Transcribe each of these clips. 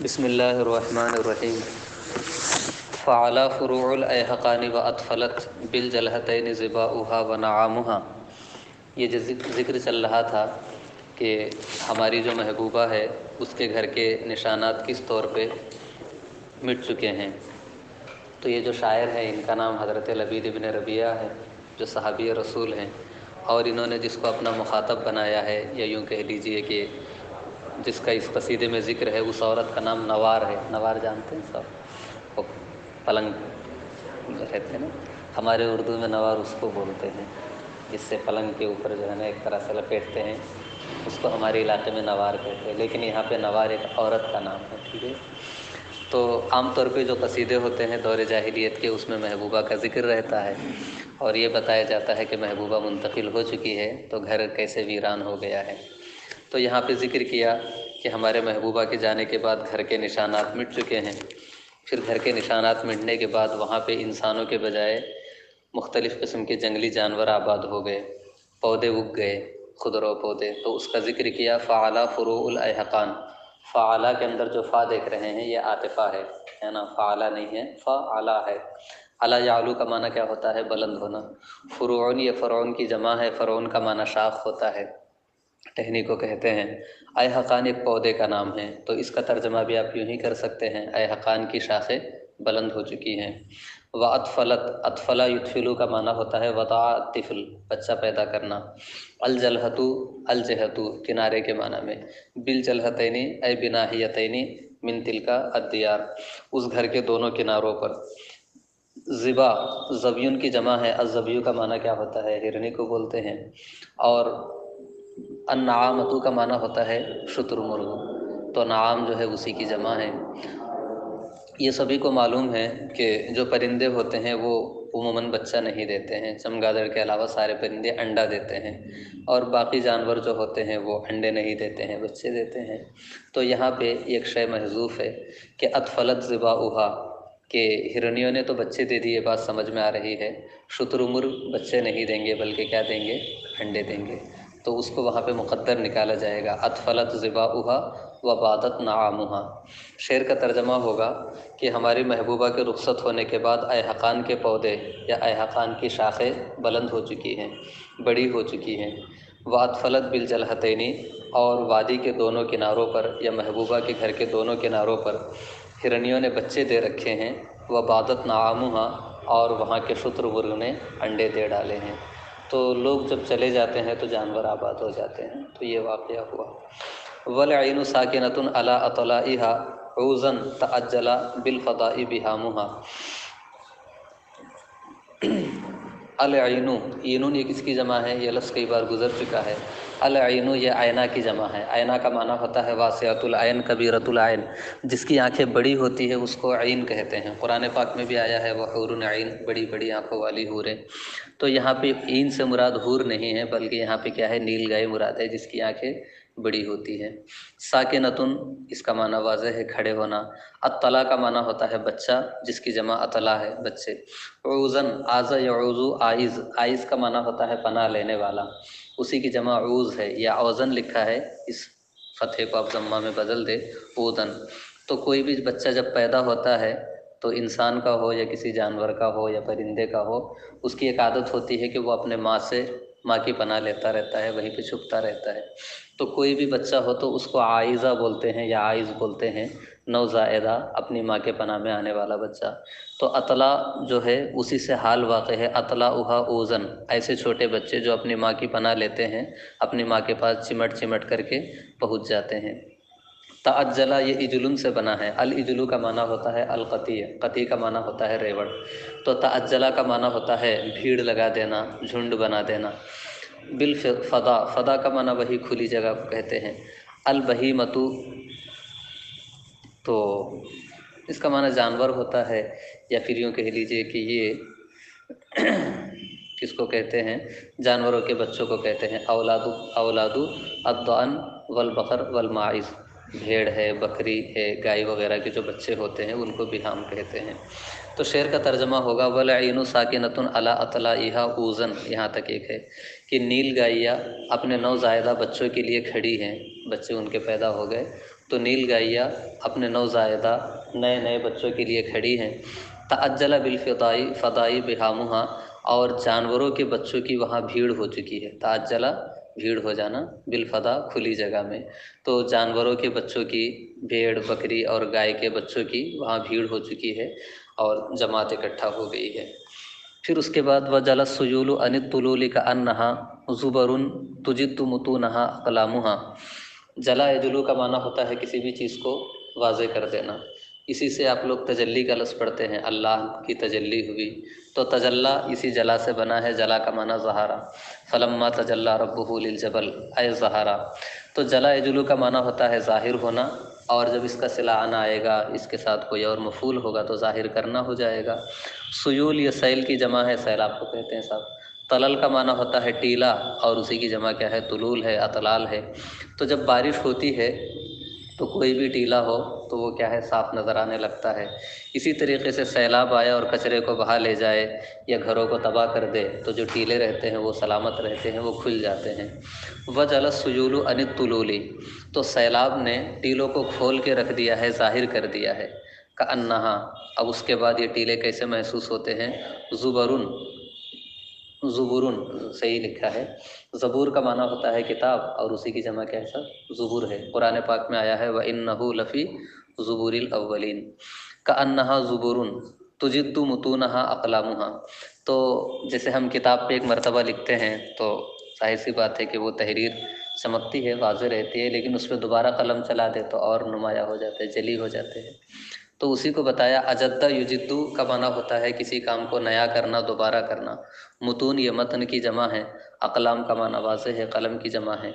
بسم اللہ الرحمن الرحیم فعلا فروع الایحقان و اطفلت بالجلحتین ظباؤها و نعامها۔ یہ جو ذکر چل رہا تھا کہ ہماری جو محبوبہ ہے اس کے گھر کے نشانات کس طور پہ مٹ چکے ہیں۔ تو یہ جو شاعر ہے ان کا نام حضرت لبید بن ربیعہ ہے جو صحابی رسول ہیں، اور انہوں نے جس کو اپنا مخاطب بنایا ہے، یا یوں کہہ لیجئے کہ جس کا اس قصیدے میں ذکر ہے، اس عورت کا نام نوار ہے۔ نوار جانتے ہیں سب؟ وہ پلنگ رہتے ہیں نا، ہمارے اردو میں نوار اس کو بولتے ہیں جس سے پلنگ کے اوپر جو ہے نا ایک طرح سے لپیٹتے ہیں، اس کو ہمارے علاقے میں نوار کہتے ہیں، لیکن یہاں پہ نوار ایک عورت کا نام ہے، ٹھیک ہے۔ تو عام طور پہ جو قصیدے ہوتے ہیں دور جاہلیت کے، اس میں محبوبہ کا ذکر رہتا ہے، اور یہ بتایا جاتا ہے کہ محبوبہ منتقل ہو چکی ہے تو گھر کیسے ویران ہو گیا ہے۔ تو یہاں پہ ذکر کیا کہ ہمارے محبوبہ کے جانے کے بعد گھر کے نشانات مٹ چکے ہیں۔ پھر گھر کے نشانات مٹنے کے بعد وہاں پہ انسانوں کے بجائے مختلف قسم کے جنگلی جانور آباد ہو گئے، پودے اگ گئے، خضرو پودے۔ تو اس کا ذکر کیا فعلا فروع الایحقان۔ فعلا کے اندر جو فا دیکھ رہے ہیں یہ عاطفہ ہے نا، فعلا نہیں ہے، فعلا ہے۔ علا یعلو کا معنی کیا ہوتا ہے؟ بلند ہونا۔ فروعن یہ فرعون کی جمع ہے، فرعون کا معنی شاخ ہوتا ہے، ٹہنی کو کہتے ہیں۔ ایحقان ایک پودے کا نام ہے، تو اس کا ترجمہ بھی آپ یوں ہی کر سکتے ہیں، ایحقان کی شاخیں بلند ہو چکی ہیں۔ وَأَطْفَلَتْ، اطفلا یدفلو کا معنی ہوتا ہے وضع الطفل، بچہ پیدا کرنا۔ الجلحتو، الجہتو کنارے کے معنی میں۔ بالجلحتین اے بناحیتین من تلک الدیار، اس گھر کے دونوں کناروں پر۔ ذبا، زبیون کی جمع ہے، الزبیو کا معنی کیا ہوتا ہے؟ ہرنی کو بولتے ہیں۔ اور النعامتو کا معنی ہوتا ہے شتر مرغ، تو نعام جو ہے اسی کی جمع ہے۔ یہ سبھی کو معلوم ہے کہ جو پرندے ہوتے ہیں وہ عموماً بچہ نہیں دیتے ہیں، چمگادڑ کے علاوہ سارے پرندے انڈا دیتے ہیں، اور باقی جانور جو ہوتے ہیں وہ انڈے نہیں دیتے ہیں، بچے دیتے ہیں۔ تو یہاں پہ ایک شے محذوف ہے کہ اطفلت ذباؤہا، کہ ہرنیوں نے تو بچے دے دیے، بات سمجھ میں آ رہی ہے۔ شتر مرغ بچے نہیں دیں گے بلکہ کیا دیں گے؟ انڈے دیں گے، تو اس کو وہاں پہ مقدر نکالا جائے گا، اطفلت ذباؤہا وبادت نعامہا۔ شعر کا ترجمہ ہوگا کہ ہماری محبوبہ کے رخصت ہونے کے بعد ایحقان کے پودے یا ایحقان کی شاخیں بلند ہو چکی ہیں، بڑی ہو چکی ہیں۔ وَأَطْفَلَتْ بِالْجَلْحَتَيْنِ، اور وادی کے دونوں کناروں پر یا محبوبہ کے گھر کے دونوں کناروں پر ہرنیوں نے بچے دے رکھے ہیں۔ وَبَادَتْ نَعَامُهَا، اور وہاں کے شتر مرغ نے انڈے دے ڈالے ہیں۔ تو لوگ جب چلے جاتے ہیں تو جانور آباد ہو جاتے ہیں، تو یہ واقعہ ہوا۔ وَالْعَيْنُ سَاكِنَةٌ عَلَىٰ أَطْلَائِهَا عُوزًا تَعَجَّلَ بِالْفَضَاءِ بِهَامُهَا۔ العین، اینون یہ کس کی جمع ہے؟ یہ لفظ کئی بار گزر چکا ہے۔ العین یہ آئینہ کی جمع ہے۔ آئینہ کا معنی ہوتا ہے واسعۃ العین، کبیرۃ العین، جس کی آنکھیں بڑی ہوتی ہے اس کو عین کہتے ہیں۔ قرآن پاک میں بھی آیا ہے وحور عین، بڑی بڑی آنکھوں والی حوریں۔ تو یہاں پہ عین سے مراد حور نہیں ہے، بلکہ یہاں پہ کیا ہے؟ نیل گائے مراد ہے، جس کی آنکھیں بڑی ہوتی ہے۔ ساکنتن، اس کا معنی واضح ہے، کھڑے ہونا۔ اطلاع کا معنی ہوتا ہے بچہ، جس کی جمع اطلاع ہے، بچے۔ عوزن، آز یعوز آئز، آئز کا معنی ہوتا ہے پناہ لینے والا، اسی کی جمع عوز ہے، یا اوزن لکھا ہے، اس فتحے کو آپ ضمہ میں بدل دے اودن۔ تو کوئی بھی بچہ جب پیدا ہوتا ہے تو انسان کا ہو یا کسی جانور کا ہو یا پرندے کا ہو، اس کی ایک عادت ہوتی ہے کہ وہ اپنے ماں سے، ماں کی پناہ لیتا رہتا ہے، وہیں پہ چھپتا رہتا ہے۔ تو کوئی بھی بچہ ہو تو اس کو عائزہ بولتے ہیں یا عائز بولتے ہیں، نوزائیدہ، اپنی ماں کے پناہ میں آنے والا بچہ۔ تو اطلاع جو ہے اسی سے حال واقع ہے، اطلاعها اوزن، ایسے چھوٹے بچے جو اپنی ماں کی پناہ لیتے ہیں، اپنی ماں کے پاس چمٹ چمٹ کر کے پہنچ جاتے ہیں۔ تعجلا یہ اجلن سے بنا ہے۔ الاجلو کا معنی ہوتا ہے القطیع، قطیع کا معنی ہوتا ہے ریوڑ۔ تو تعجلا کا معنی ہوتا ہے بھیڑ لگا دینا، جھنڈ بنا دینا۔ بالفضا، فضا کا معنی وہی کھلی جگہ کو کہتے ہیں۔ البہیمۃ، تو اس کا معنی جانور ہوتا ہے، یا پھر یوں کہہ لیجئے کہ یہ کس کو کہتے ہیں؟ جانوروں کے بچوں کو کہتے ہیں۔ اولاد الضأن والبقر والماعز، بھیڑ ہے، بکری ہے، گائے وغیرہ کے جو بچے ہوتے ہیں ان کو بہام کہتے ہیں۔ تو شعر کا ترجمہ ہوگا والعین ساکنۃ علی اطلائها اوزن، یہاں تک ایک ہے کہ نیل گائیاں اپنے نوزائیدہ بچوں کے لیے کھڑی ہیں، بچے ان کے پیدا ہو گئے تو نیل گائیاں اپنے نوزائیدہ نئے نئے بچوں کے لیے کھڑی ہیں۔ تعجل بالفضائی فضائی بہامہا، اور جانوروں کے بچوں کی وہاں بھیڑ ہو چکی ہے۔ تعجلہ بھیڑ ہو جانا، بالفضا کھلی جگہ میں، تو جانوروں کے بچوں کی، بھیڑ بکری اور گائے کے بچوں کی وہاں بھیڑ ہو چکی ہے اور جماعت اکٹھا ہو گئی ہے۔ پھر اس کے بعد وجل السیول عن الطلول کانہا زبر تجد متونہا اقلامہا۔ جلا یجلو کا معنی ہوتا ہے کسی بھی چیز کو واضح کر دینا۔ اسی سے آپ لوگ تجلی کا لفظ پڑھتے ہیں، اللہ کی تجلی ہوئی، تو تجلی اسی جلا سے بنا ہے۔ جلا کا معنی ظہارا، فلما تجلی ربہ للجبل اے ظہارا۔ تو جلا یجلو کا معنی ہوتا ہے ظاہر ہونا، اور جب اس کا صلہ آنا آئے گا، اس کے ساتھ کوئی اور مفعول ہوگا تو ظاہر کرنا ہو جائے گا۔ سیول یہ سیل کی جمع ہے، سیلاب کو کہتے ہیں صاحب۔ طلل کا معنی ہوتا ہے ٹیلا، اور اسی کی جمع کیا ہے؟ طلول ہے، اطلال ہے۔ تو جب بارش ہوتی ہے تو کوئی بھی ٹیلا ہو تو وہ کیا ہے؟ صاف نظر آنے لگتا ہے۔ اسی طریقے سے سیلاب آئے اور کچرے کو بہا لے جائے یا گھروں کو تباہ کر دے تو جو ٹیلے رہتے ہیں وہ سلامت رہتے ہیں، وہ کھل جاتے ہیں۔ وجل السیول عن الطلول، تو سیلاب نے ٹیلوں کو کھول کے رکھ دیا ہے، ظاہر کر دیا ہے۔ کانہا، اب اس کے بعد یہ ٹیلے کیسے محسوس ہوتے ہیں؟ زبرن، زبرن صحیح لکھا ہے۔ زبور کا معنی ہوتا ہے کتاب، اور اسی کی جمع کیا ہے سر؟ زبور ہے۔ قرآن پاک میں آیا ہے وَإِنَّهُ لَفِي زُبُرِ الْأَوَّلِينَ۔ كَأَنَّهَا زُبُرٌ تُجِدُّ مُتُونَهَا أَقْلَامُهَا۔ تو جیسے ہم کتاب پہ ایک مرتبہ لکھتے ہیں تو ظاہر سی بات ہے کہ وہ تحریر چمکتی ہے، واضح رہتی ہے، لیکن اس پہ دوبارہ قلم چلا دے تو اور نمایاں ہو جاتے ہیں، جلی ہو جاتے ہیں۔ تو اسی کو بتایا اجدہ یجدو کا معنی ہوتا ہے کسی کام کو نیا کرنا، دوبارہ کرنا۔ متون یہ متن کی جمع ہے، اقلام کا معنی واضح ہے، قلم کی جمع ہے۔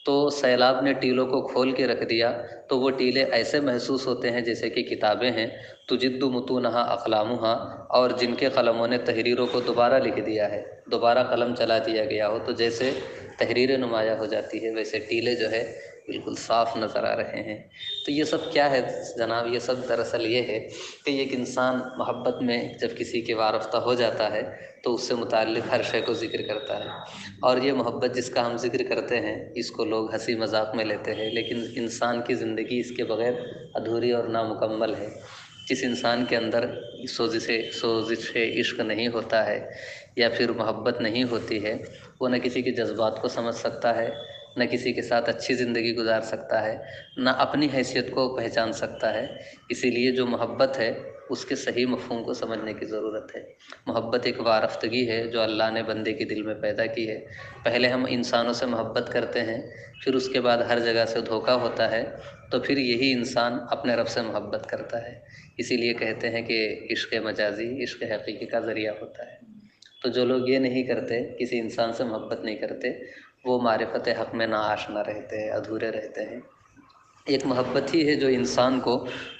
تو سیلاب نے ٹیلوں کو کھول کے رکھ دیا تو وہ ٹیلے ایسے محسوس ہوتے ہیں جیسے کہ کتابیں ہیں، تجد متونہا اقلامہا، اور جن کے قلموں نے تحریروں کو دوبارہ لکھ دیا ہے، دوبارہ قلم چلا دیا گیا ہو تو جیسے تحریریں نمایاں ہو جاتی ہے، ویسے ٹیلے جو ہے بالکل صاف نظر آ رہے ہیں۔ تو یہ سب کیا ہے جناب؟ یہ سب دراصل یہ ہے کہ ایک انسان محبت میں جب کسی کے وارفتہ ہو جاتا ہے تو اس سے متعلق ہر شے کو ذکر کرتا ہے، اور یہ محبت جس کا ہم ذکر کرتے ہیں اس کو لوگ ہنسی مذاق میں لیتے ہیں، لیکن انسان کی زندگی اس کے بغیر ادھوری اور نامکمل ہے۔ جس انسان کے اندر سوزش عشق نہیں ہوتا ہے یا پھر محبت نہیں ہوتی ہے، وہ نہ کسی کے جذبات کو سمجھ سکتا ہے، نہ کسی کے ساتھ اچھی زندگی گزار سکتا ہے، نہ اپنی حیثیت کو پہچان سکتا ہے۔ اسی لیے جو محبت ہے اس کے صحیح مفہوم کو سمجھنے کی ضرورت ہے۔ محبت ایک وارفتگی ہے جو اللہ نے بندے کے دل میں پیدا کی ہے۔ پہلے ہم انسانوں سے محبت کرتے ہیں، پھر اس کے بعد ہر جگہ سے دھوکہ ہوتا ہے، تو پھر یہی انسان اپنے رب سے محبت کرتا ہے۔ اسی لیے کہتے ہیں کہ عشق مجازی عشق حقیقی کا ذریعہ ہوتا ہے۔ تو جو لوگ یہ نہیں کرتے، کسی انسان سے محبت نہیں کرتے، وہ معرفت حق میں ناآشنا رہتے ہیں، ادھورے رہتے ہیں۔ ایک محبت ہی ہے جو انسان کو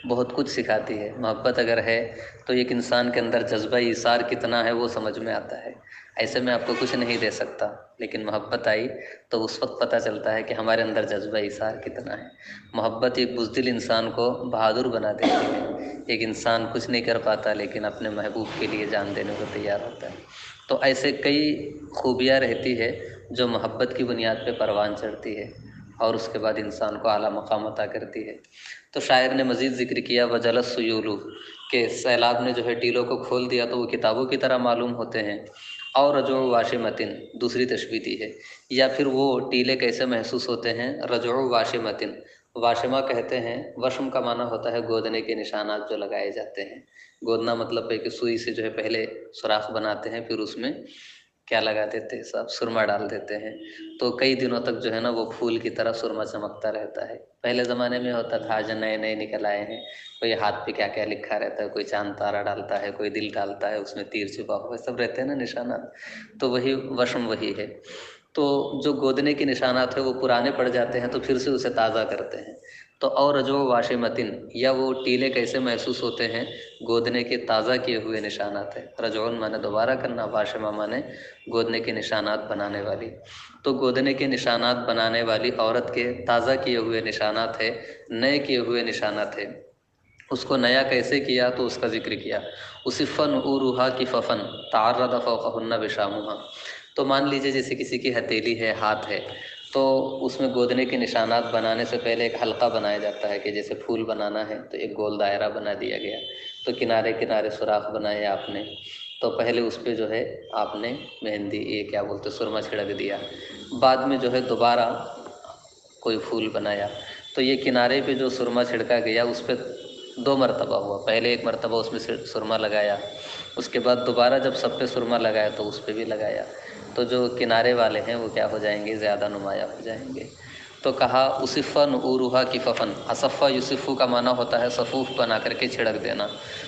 بہت کچھ سکھاتی ہے۔ محبت اگر ہے تو ایک انسان کے اندر جذبہ ایثار کتنا ہے وہ سمجھ میں آتا ہے۔ ایسے میں آپ کو کچھ نہیں دے سکتا، لیکن محبت آئی تو اس وقت پتہ چلتا ہے کہ ہمارے اندر جذبہ ایثار کتنا ہے۔ محبت ایک بزدل انسان کو بہادر بنا دیتی ہے۔ ایک انسان کچھ نہیں کر پاتا لیکن اپنے محبوب کے لیے جان دینے کو تیار ہوتا ہے۔ تو ایسے کئی خوبیاں رہتی ہے جو محبت کی بنیاد پہ پروان چڑھتی ہے اور اس کے بعد انسان کو اعلیٰ مقام عطا کرتی ہے۔ تو شاعر نے مزید ذکر کیا وجل السیول، کہ سیلاب نے جو ہے ٹیلوں کو کھول دیا تو وہ کتابوں کی طرح معلوم ہوتے ہیں۔ اور رجوع واشمتن دوسری تشبیہ دی ہے، یا پھر وہ ٹیلے کیسے محسوس ہوتے ہیں؟ رجوع واشمتن، واشمہ کہتے ہیں، وشم کا معنی ہوتا ہے گودنے کے نشانات جو لگائے جاتے ہیں۔ گودنا مطلب ہے کہ سوئی سے جو ہے پہلے سوراخ بناتے ہیں، پھر اس میں کیا لگا دیتے ہیں صاحب؟ سرما ڈال دیتے ہیں، تو کئی دنوں تک جو ہے نا وہ پھول کی طرح سرما چمکتا رہتا ہے۔ پہلے زمانے میں ہوتا تھا، آج نئے نئے نکل آئے ہیں، کوئی ہاتھ پہ کیا کیا لکھا رہتا ہے، کوئی چاند تارا ڈالتا ہے، کوئی دل ڈالتا ہے، اس میں تیر چھپا ہوا سب رہتے ہیں نا نشانات۔ تو وہی وشم وہی ہے۔ تو جو گودنے کے نشانات ہیں وہ پرانے پڑ جاتے ہیں تو پھر سے اسے تازہ کرتے ہیں۔ تو اور رجوع واشمتن، یا وہ ٹیلے کیسے محسوس ہوتے ہیں؟ گودنے کے تازہ کیے ہوئے نشانات ہیں۔ رجعون مانے دوبارہ کرنا، واشمہ مانے گودنے کے نشانات بنانے والی۔ تو گودنے کے نشانات بنانے والی عورت کے تازہ کیے ہوئے نشانات ہے، نئے کیے ہوئے نشانات ہے۔ اس کو نیا کیسے کیا تو اس کا ذکر کیا، اصفن اوروہا کی ففن تعرض فوقہن بشامہا۔ تو مان لیجئے جیسے کسی کی ہتھیلی ہے، ہاتھ ہے، تو اس میں گودنے کے نشانات بنانے سے پہلے ایک حلقہ بنایا جاتا ہے کہ جیسے پھول بنانا ہے تو ایک گول دائرہ بنا دیا گیا، تو کنارے کنارے سوراخ بنائے آپ نے، تو پہلے اس پہ جو ہے آپ نے مہندی یہ کیا بولتے سرما چھڑک دیا، بعد میں جو ہے دوبارہ کوئی پھول بنایا، تو یہ کنارے پہ جو سرما چھڑکا گیا اس پہ 2 مرتبہ ہوا، پہلے ایک مرتبہ اس میں سرما لگایا، اس کے بعد دوبارہ جب سب پہ سرما لگایا تو اس پہ بھی لگایا، تو جو کنارے والے ہیں وہ کیا ہو جائیں گے، زیادہ نمایاں ہو جائیں گے۔ تو کہا اصفا نعورها کففن، اصفا یصفو کا معنی ہوتا ہے صفوف بنا کر کے چھڑک دینا،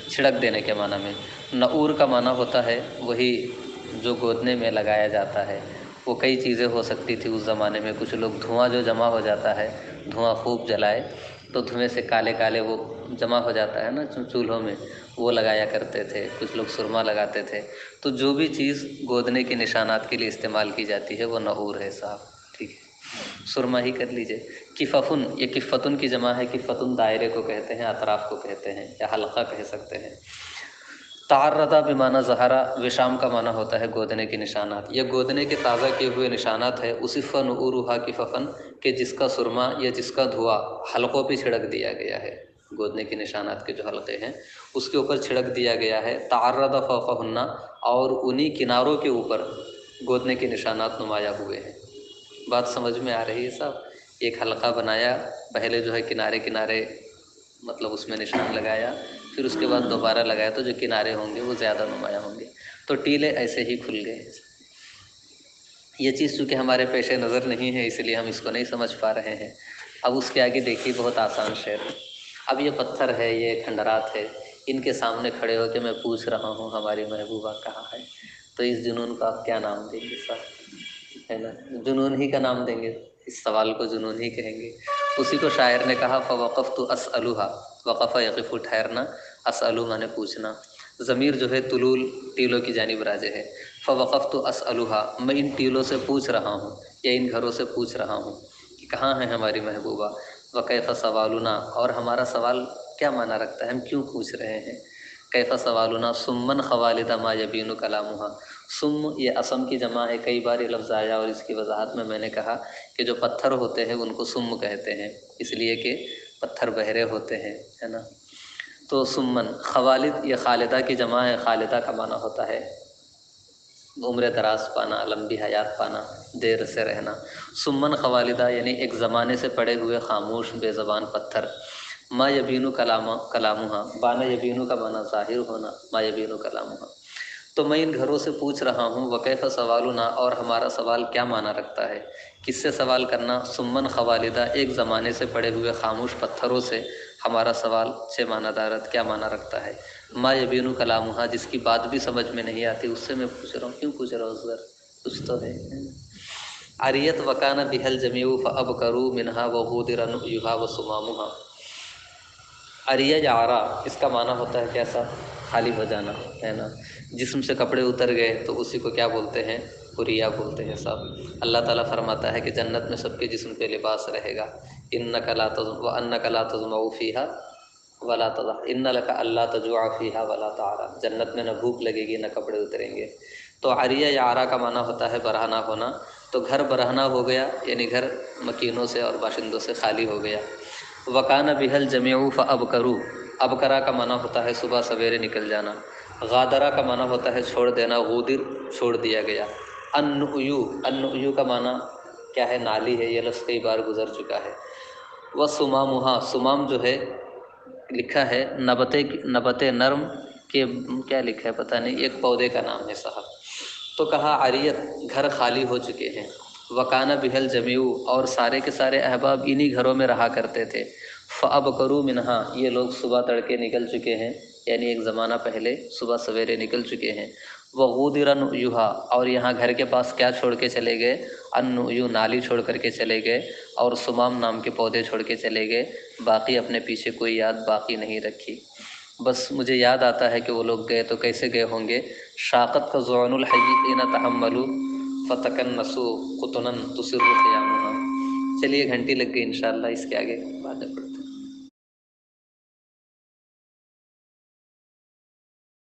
چھڑک دینے کے معنی میں۔ نعور کا معنی ہوتا ہے وہی جو گودنے میں لگایا جاتا ہے، وہ کئی چیزیں ہو سکتی تھی اس زمانے میں، کچھ لوگ دھواں جو جمع ہو جاتا ہے، دھواں خوب جلائے تو دھویں سے کالے کالے وہ جمع ہو جاتا ہے نا چولہوں میں، وہ لگایا کرتے تھے، کچھ لوگ سرما لگاتے تھے، تو جو بھی چیز گودنے کے نشانات کے لیے استعمال کی جاتی ہے وہ نعور ہے صاحب، ٹھیک ہے، سرما ہی کر لیجئے۔ کففن، یہ کفتن کی جمع ہے، کفتن دائرے کو کہتے ہیں، اطراف کو کہتے ہیں، یا حلقہ کہہ سکتے ہیں۔ تعرض بمعنی ظہرا، وشام کا معنی ہوتا ہے گودنے کے نشانات، یہ گودنے کے تازہ کیے ہوئے نشانات ہے، اصف نعورها کففن، کہ جس کا سرما یا جس کا دھواں حلقوں پہ چھڑک دیا گیا ہے، گودنے کے نشانات کے جو حلقے ہیں اس کے اوپر چھڑک دیا گیا ہے، تعرض فوقہن، اور انہی کناروں کے اوپر گودنے کے نشانات نمایاں ہوئے ہیں۔ بات سمجھ میں آ رہی ہے صاحب؟ ایک حلقہ بنایا، پہلے جو ہے کنارے کنارے مطلب اس میں نشان لگایا، پھر اس کے بعد دوبارہ لگایا تو جو کنارے ہوں گے وہ زیادہ نمایاں ہوں گے، تو ٹیلے ایسے ہی کھل گئے۔ یہ چیز چونکہ ہمارے پیش نظر نہیں ہے اس لیے ہم اس کو نہیں سمجھ پا رہے ہیں۔ اب اس کے آگے دیکھیے بہت آسان شعر، اب یہ پتھر ہے، یہ کھنڈرات ہے، ان کے سامنے کھڑے ہو کے میں پوچھ رہا ہوں ہماری محبوبہ کہاں ہے، تو اس جنون کو آپ کیا نام دیں گے صاحب؟ ہے نا، جنون ہی کا نام دیں گے، اس سوال کو جنون ہی کہیں گے۔ اسی کو شاعر نے کہا فوقفت اسألها، وقف یقف ٹھہرنا، اسألو مانے پوچھنا، ضمیر جو ہے طلول ٹیلوں کی جانب راجع ہے، فوقفت اسألها، میں ان ٹیلوں سے پوچھ رہا ہوں یا ان گھروں سے پوچھ رہا ہوں کہ کہاں ہے ہماری محبوبہ، وکیف سوالنا، اور ہمارا سوال کیا معنی رکھتا ہے، ہم کیوں پوچھ رہے ہیں، کیف سوالنا سمن خوالد ما یبین کلامها، سم یہ اسم کی جمع ہے، کئی بار یہ لفظ آیا اور اس کی وضاحت میں نے کہا کہ جو پتھر ہوتے ہیں ان کو سم کہتے ہیں، اس لیے کہ پتھر بہرے ہوتے ہیں، ہے نا، تو سمن، خوالد یہ خالدہ کی جمع ہے، خالدہ کا معنی ہوتا ہے عمر دراز پانا، لمبی حیات پانا، دیر سے رہنا، سمن خوالدہ یعنی ایک زمانے سے پڑے ہوئے خاموش بے زبان پتھر، ما یبینو کلامہا، بانا یبینو کا معنی ظاہر ہونا، ما یبینو کلامہا، تو میں ان گھروں سے پوچھ رہا ہوں وکیف سوالنا، اور ہمارا سوال کیا معنی رکھتا ہے، کس سے سوال کرنا، سمن خوالدہ ایک زمانے سے پڑے ہوئے خاموش پتھروں سے ہمارا سوال سے معنی دارت کیا معنی رکھتا ہے، ما یبینو کلامہا جس کی بات بھی سمجھ میں نہیں آتی اس سے میں پوچھ رہا ہوں، کیوں پوچھ رہا ہوں اصغر، کچھ تو ہے۔ عریت وکان بہل جمیع فابکروا منہا وغودر نؤیھا وصمامھا، عریہ یا عرا اس کا معنی ہوتا ہے کیسا، خالی ہو جانا، ہے نا، جسم سے کپڑے اتر گئے تو اسی کو کیا بولتے ہیں، عریہ بولتے ہیں صاحب۔ اللہ تعالیٰ فرماتا ہے کہ جنت میں سب کے جسم پہ لباس رہے گا، انک لا وانک لا تظمأ فیھا ولا تضحا، ان لک الا تجوع فیھا ولا تعری، جنت میں نہ بھوک لگے گی نہ کپڑے اتریں گے۔ تو عریہ یا عرا کا معنی ہوتا ہے برہنہ ہونا، تو گھر برہنہ ہو گیا یعنی گھر مکینوں سے اور باشندوں سے خالی ہو گیا۔ وکان بہل جمیع فابکروا، ابکرا کا معنی ہوتا ہے صبح سویرے نکل جانا، غادرہ کا معنی ہوتا ہے چھوڑ دینا، غودر چھوڑ دیا گیا، النؤیو، النؤیو کا معنی کیا ہے، نالی ہے، یہ لفظ کئی بار گزر چکا ہے، وصمامھا، صمام جو ہے لکھا ہے نبت نرم کے، کیا لکھا ہے پتہ نہیں، ایک پودے کا نام ہے صاحب، تو کہا عریت گھر خالی ہو چکے ہیں، وکان بہل جمیع اور سارے کے سارے احباب انہی گھروں میں رہا کرتے تھے، فابکروا منہا یہ لوگ صبح تڑکے نکل چکے ہیں یعنی ایک زمانہ پہلے صبح سویرے نکل چکے ہیں، وغودر نؤیھا اور یہاں گھر کے پاس کیا چھوڑ کے چلے گئے، النؤیو نالی چھوڑ کر کے چلے گئے، اور صمام نام کے پودے چھوڑ کے چلے گئے، باقی اپنے پیچھے کوئی یاد باقی نہیں رکھی۔ بس مجھے یاد آتا ہے کہ وہ لوگ گئے تو کیسے گئے ہوں گے، شاقت کا ذعن الحی حین تحملوا فتکنسوا قطنا تسر خیامها، چلیے گھنٹی لگ گئی، انشاءاللہ اس کے آگے بعد میں پڑھیں۔